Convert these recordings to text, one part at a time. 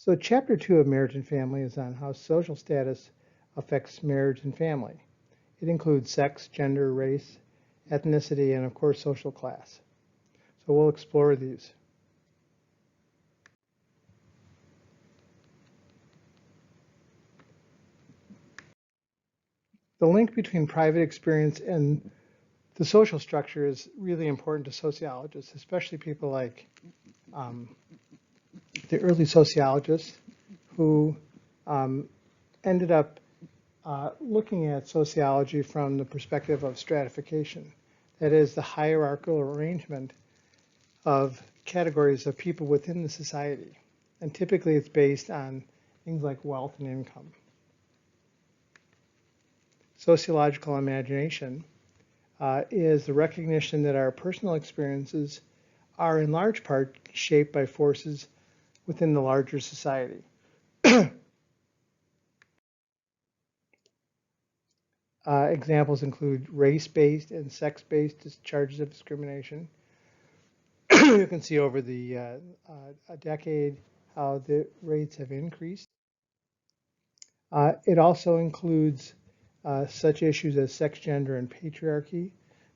So chapter 2 of Marriage and Family is on how social status affects marriage and family. It includes sex, gender, race, ethnicity, and of course social class. So we'll explore these. The link between private experience and the social structure is really important to sociologists, especially people like the early sociologists who ended up looking at sociology from the perspective of stratification. That is, the hierarchical arrangement of categories of people within the society. And typically it's based on things like wealth and income. Sociological imagination is the recognition that our personal experiences are in large part shaped by forces within the larger society. Examples include race-based and sex-based charges of discrimination. You can see over the a decade how the rates have increased. It also includes such issues as sex, gender, and patriarchy.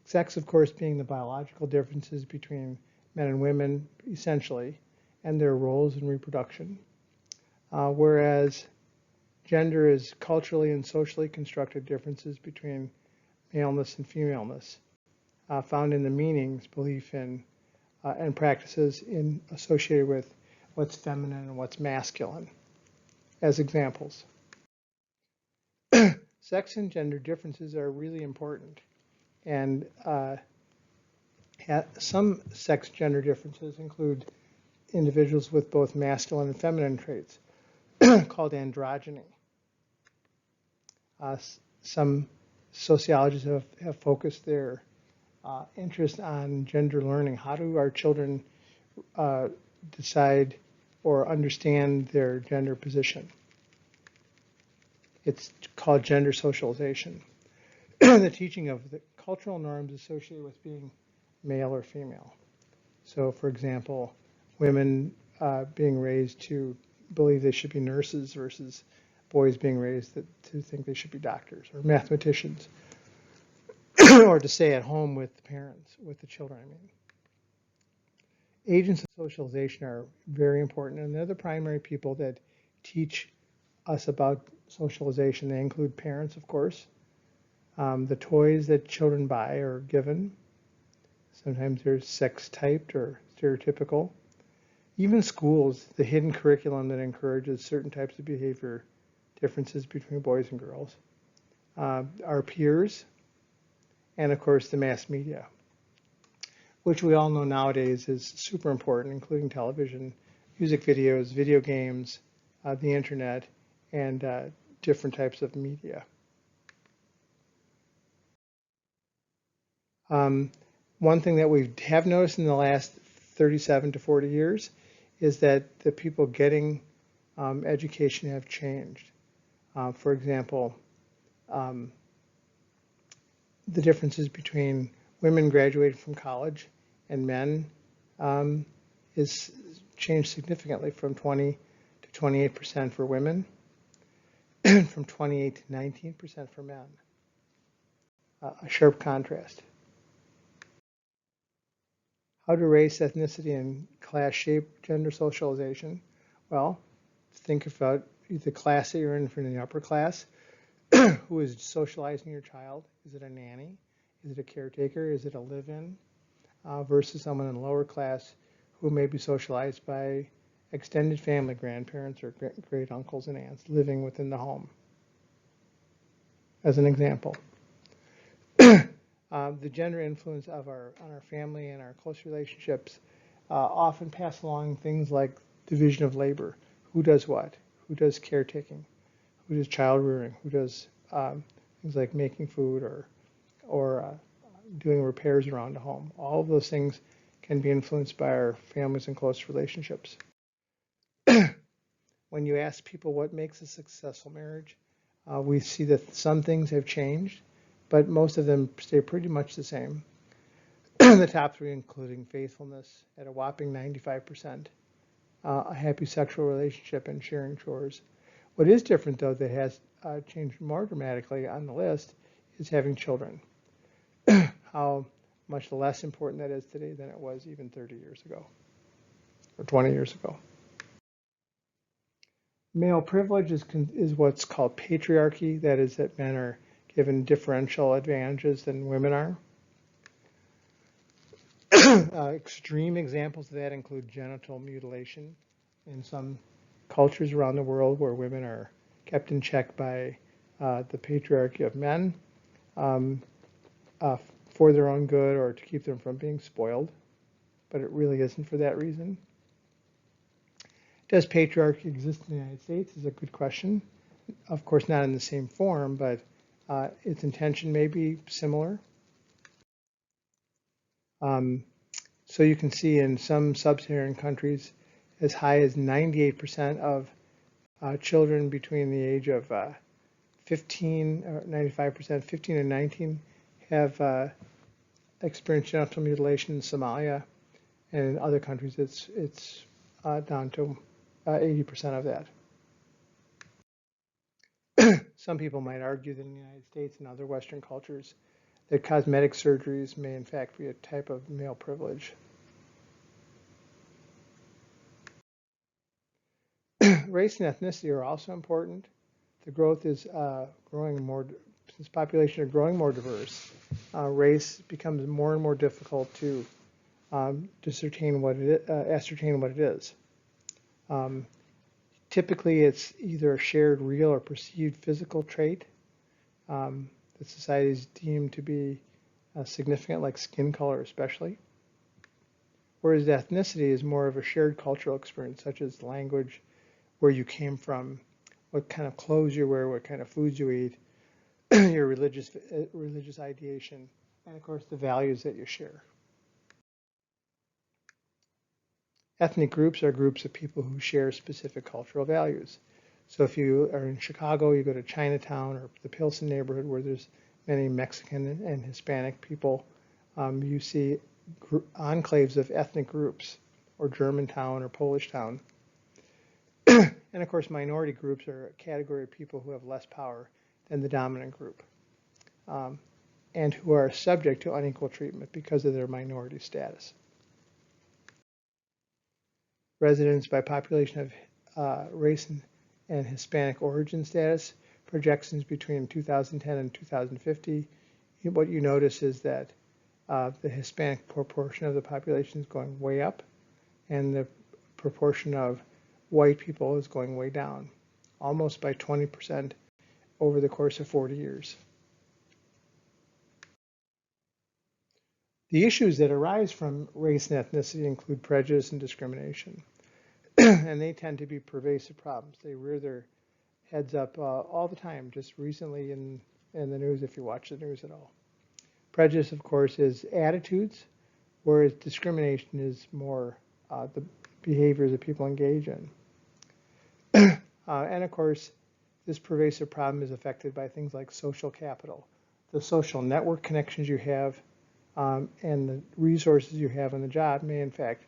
Sex, of course, being the biological differences between men and women, essentially, and their roles in reproduction. Whereas gender is culturally and socially constructed differences between maleness and femaleness, found in the meanings, belief in, and practices associated with what's feminine and what's masculine, as examples. Sex and gender differences are really important, and some sex gender differences include individuals with both masculine and feminine traits, called androgyny. Some sociologists have focused their interest on gender learning. How do our children decide or understand their gender position? It's called gender socialization. The teaching of the cultural norms associated with being male or female. So, for example, women being raised to believe they should be nurses versus boys being raised to think they should be doctors or mathematicians, or to stay at home with the parents, with the children, I mean. Agents of socialization are very important, and they're the primary people that teach us about socialization. They include parents, of course, the toys that children buy or given. Sometimes they're sex typed or stereotypical. Even schools, the hidden curriculum that encourages certain types of behavior differences between boys and girls. Our peers, and of course the mass media, which we all know nowadays is super important, including television, music videos, video games, the internet, and different types of media. One thing that we have noticed in the last 37 to 40 years is that the people getting education have changed. For example, the differences between women graduating from college and men is changed significantly from 20 to 28% for women, from 28 to 19% for men. A sharp contrast. How do race, ethnicity, and class shape gender socialization? Well, think about the class that you're in from the upper class. Who is socializing your child? Is it a nanny? Is it a caretaker? Is it a live-in? Versus someone in the lower class who may be socialized by extended family, grandparents or great uncles and aunts living within the home, as an example. The gender influence on our family and our close relationships often pass along things like division of labor. Who does what? Who does caretaking? Who does child rearing? Who does things like making food or doing repairs around the home? All of those things can be influenced by our families and close relationships. When you ask people what makes a successful marriage, we see that some things have changed, but most of them stay pretty much the same. The top three including faithfulness at a whopping 95%, a happy sexual relationship, and sharing chores. What is different, though, that has changed more dramatically on the list is having children. How much less important that is today than it was even 30 years ago or 20 years ago. Male privilege is what's called patriarchy. That is, that men are given differential advantages than women are. Extreme examples of that include genital mutilation in some cultures around the world where women are kept in check by the patriarchy of men for their own good or to keep them from being spoiled, but it really isn't for that reason. Does patriarchy exist in the United States is a good question. Of course, not in the same form, but its intention may be similar. So you can see in some sub-Saharan countries, as high as 98% of children between the age of 15, or 95%, 15 and 19, have experienced genital mutilation in Somalia, and in other countries it's down to 80% of that. Some people might argue that in the United States and other Western cultures, that cosmetic surgeries may in fact be a type of male privilege. Race and ethnicity are also important. The growth is growing more, since populations are growing more diverse, race becomes more and more difficult to ascertain what it is. Typically, it's either a shared real or perceived physical trait that society is deemed to be significant, like skin color especially. Whereas ethnicity is more of a shared cultural experience, such as language, where you came from, what kind of clothes you wear, what kind of foods you eat, your religious ideation, and of course the values that you share. Ethnic groups are groups of people who share specific cultural values. So if you are in Chicago, you go to Chinatown or the Pilsen neighborhood where there's many Mexican and Hispanic people, you see enclaves of ethnic groups, or Germantown or Polish town. And of course, minority groups are a category of people who have less power than the dominant group, and who are subject to unequal treatment because of their minority status. Residents by population of race and Hispanic origin status, projections between 2010 and 2050, what you notice is that the Hispanic proportion of the population is going way up, and the proportion of white people is going way down, almost by 20% over the course of 40 years. The issues that arise from race and ethnicity include prejudice and discrimination, and they tend to be pervasive problems. They rear their heads up all the time, just recently in the news, if you watch the news at all. Prejudice, of course, is attitudes, whereas discrimination is more the behaviors that people engage in. And of course, this pervasive problem is affected by things like social capital, the social network connections you have, and the resources you have on the job may in fact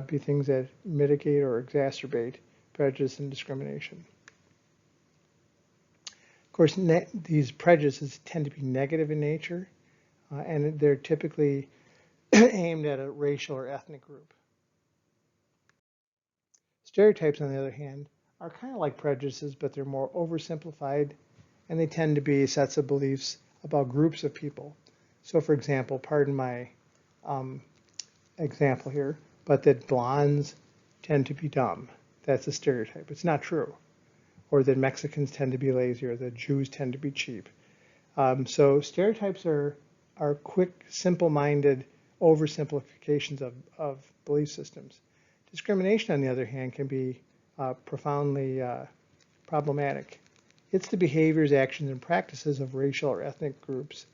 be things that mitigate or exacerbate prejudice and discrimination. Of course, these prejudices tend to be negative in nature, and they're typically aimed at a racial or ethnic group. Stereotypes, on the other hand, are kind of like prejudices, but they're more oversimplified, and they tend to be sets of beliefs about groups of people. So, for example, pardon my example here, but that blondes tend to be dumb. That's a stereotype. It's not true. Or that Mexicans tend to be lazy, or that Jews tend to be cheap. So stereotypes are quick, simple-minded oversimplifications of belief systems. Discrimination, on the other hand, can be profoundly problematic. It's the behaviors, actions, and practices of racial or ethnic groups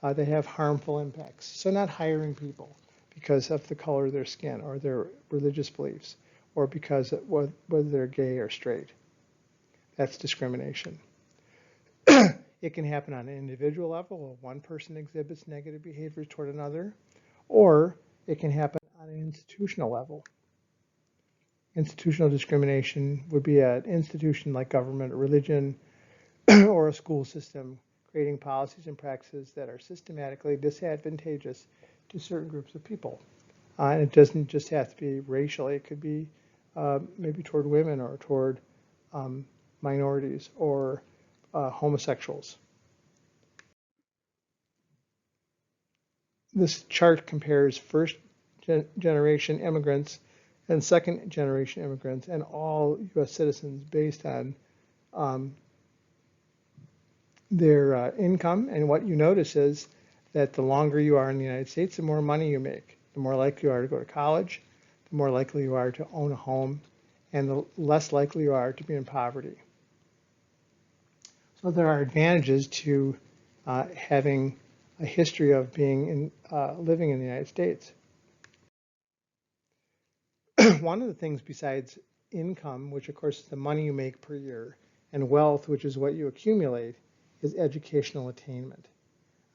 that have harmful impacts. So not hiring people because of the color of their skin or their religious beliefs, or because of whether they're gay or straight. That's discrimination. It can happen on an individual level, where one person exhibits negative behaviors toward another, or it can happen on an institutional level. Institutional discrimination would be an institution like government or religion or a school system creating policies and practices that are systematically disadvantageous to certain groups of people. And it doesn't just have to be racially, it could be maybe toward women or toward minorities or homosexuals. This chart compares first generation immigrants and second generation immigrants and all US citizens based on their income. And what you notice is that the longer you are in the United States, the more money you make, the more likely you are to go to college, the more likely you are to own a home, and the less likely you are to be in poverty. So there are advantages to having a history of being living in the United States. One of the things besides income, which of course is the money you make per year, and wealth, which is what you accumulate, is educational attainment.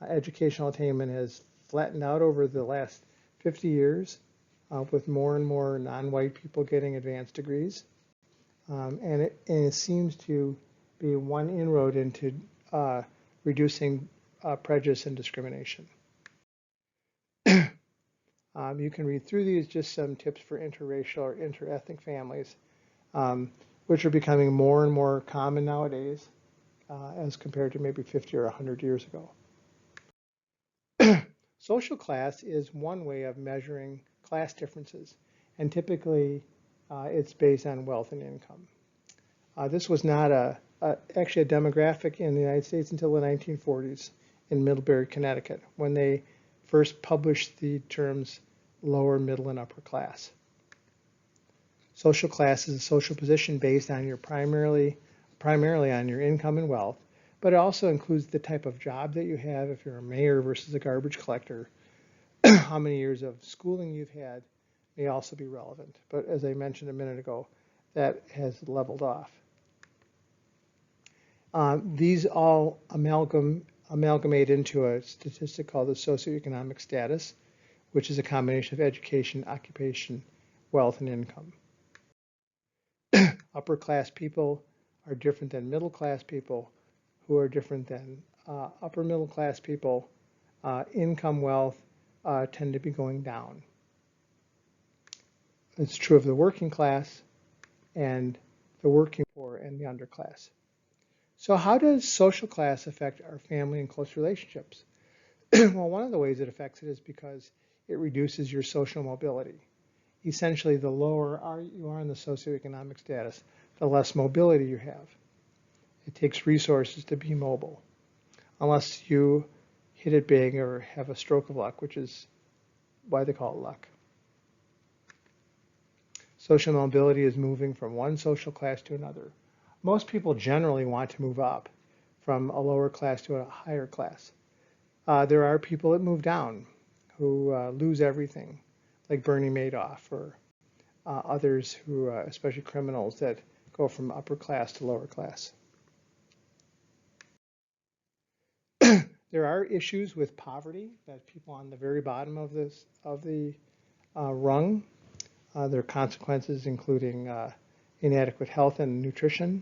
Educational attainment has flattened out over the last 50 years with more and more non-white people getting advanced degrees. And it seems to be one inroad into reducing prejudice and discrimination. You can read through these, just some tips for interracial or interethnic families, which are becoming more and more common nowadays as compared to maybe 50 or 100 years ago. Social class is one way of measuring class differences, and typically it's based on wealth and income. This was not actually a demographic in the United States until the 1940s in Middlebury, Connecticut, when they first published the terms lower, middle, and upper class. Social class is a social position based on your primarily on your income and wealth, but it also includes the type of job that you have, if you're a mayor versus a garbage collector. How many years of schooling you've had may also be relevant. But as I mentioned a minute ago, that has leveled off. These all amalgamate into a statistic called the socioeconomic status, which is a combination of education, occupation, wealth, and income. Upper class people are different than middle class people, who are different than upper middle class people. Income, wealth tend to be going down. It's true of the working class and the working poor and the underclass. So how does social class affect our family and close relationships? Well, one of the ways it affects it is because it reduces your social mobility. Essentially, the lower you are in the socioeconomic status, the less mobility you have. It takes resources to be mobile, unless you hit it big or have a stroke of luck, which is why they call it luck. Social mobility is moving from one social class to another. Most people generally want to move up from a lower class to a higher class. There are people that move down who lose everything, like Bernie Madoff, or others who, especially criminals, that go from upper class to lower class. There are issues with poverty that people on the very bottom of the rung. There are consequences including inadequate health and nutrition,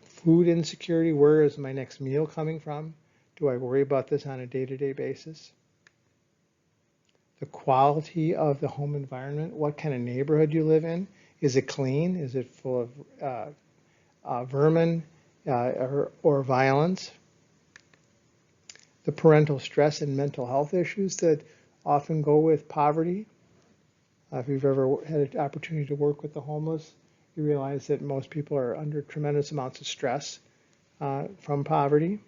food insecurity. Where is my next meal coming from? Do I worry about this on a day-to-day basis? The quality of the home environment. What kind of neighborhood you live in? Is it clean? Is it full of vermin or violence? The parental stress and mental health issues that often go with poverty. If you've ever had an opportunity to work with the homeless, you realize that most people are under tremendous amounts of stress from poverty.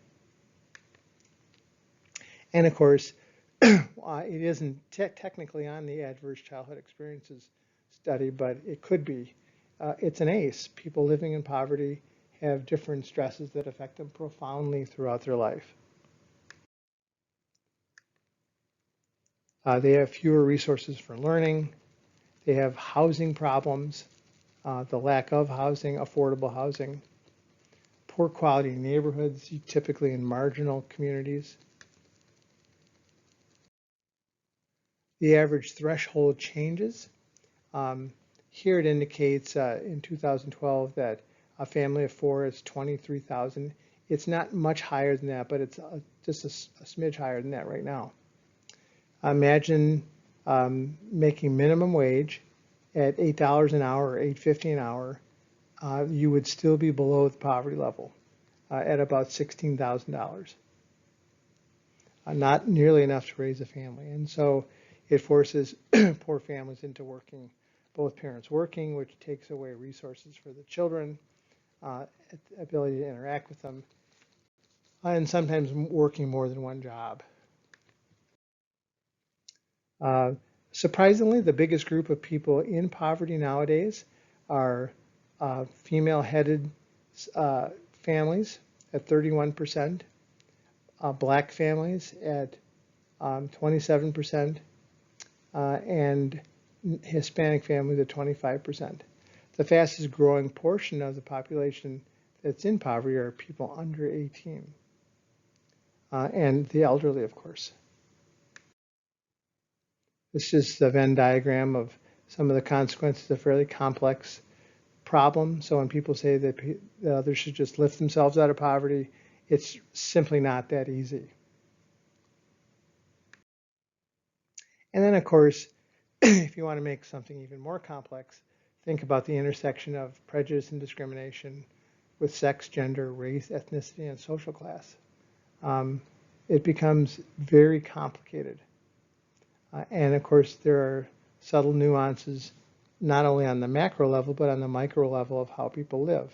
And of course, it isn't technically on the Adverse Childhood Experiences study, but it could be. It's an ACE. People living in poverty have different stresses that affect them profoundly throughout their life. They have fewer resources for learning. They have housing problems, the lack of housing, affordable housing, poor quality neighborhoods, typically in marginal communities. The average threshold changes. here it indicates in 2012 that a family of 4 is 23,000. It's not much higher than that, but it's just a smidge higher than that right now. Imagine making minimum wage at $8 an hour or $8.50 an hour. You would still be below the poverty level at about $16,000. Not nearly enough to raise a family. And so it forces poor families into working, both parents working, which takes away resources for the children, ability to interact with them, and sometimes working more than one job. Surprisingly, the biggest group of people in poverty nowadays are female-headed families at 31%, Black families at 27%, and Hispanic families at 25%. The fastest growing portion of the population that's in poverty are people under 18, and the elderly, of course. This is the Venn diagram of some of the consequences of a fairly complex problem. So when people say that others should just lift themselves out of poverty, it's simply not that easy. And then, of course, if you want to make something even more complex, think about the intersection of prejudice and discrimination with sex, gender, race, ethnicity, and social class. It becomes very complicated. And of course, there are subtle nuances, not only on the macro level, but on the micro level of how people live.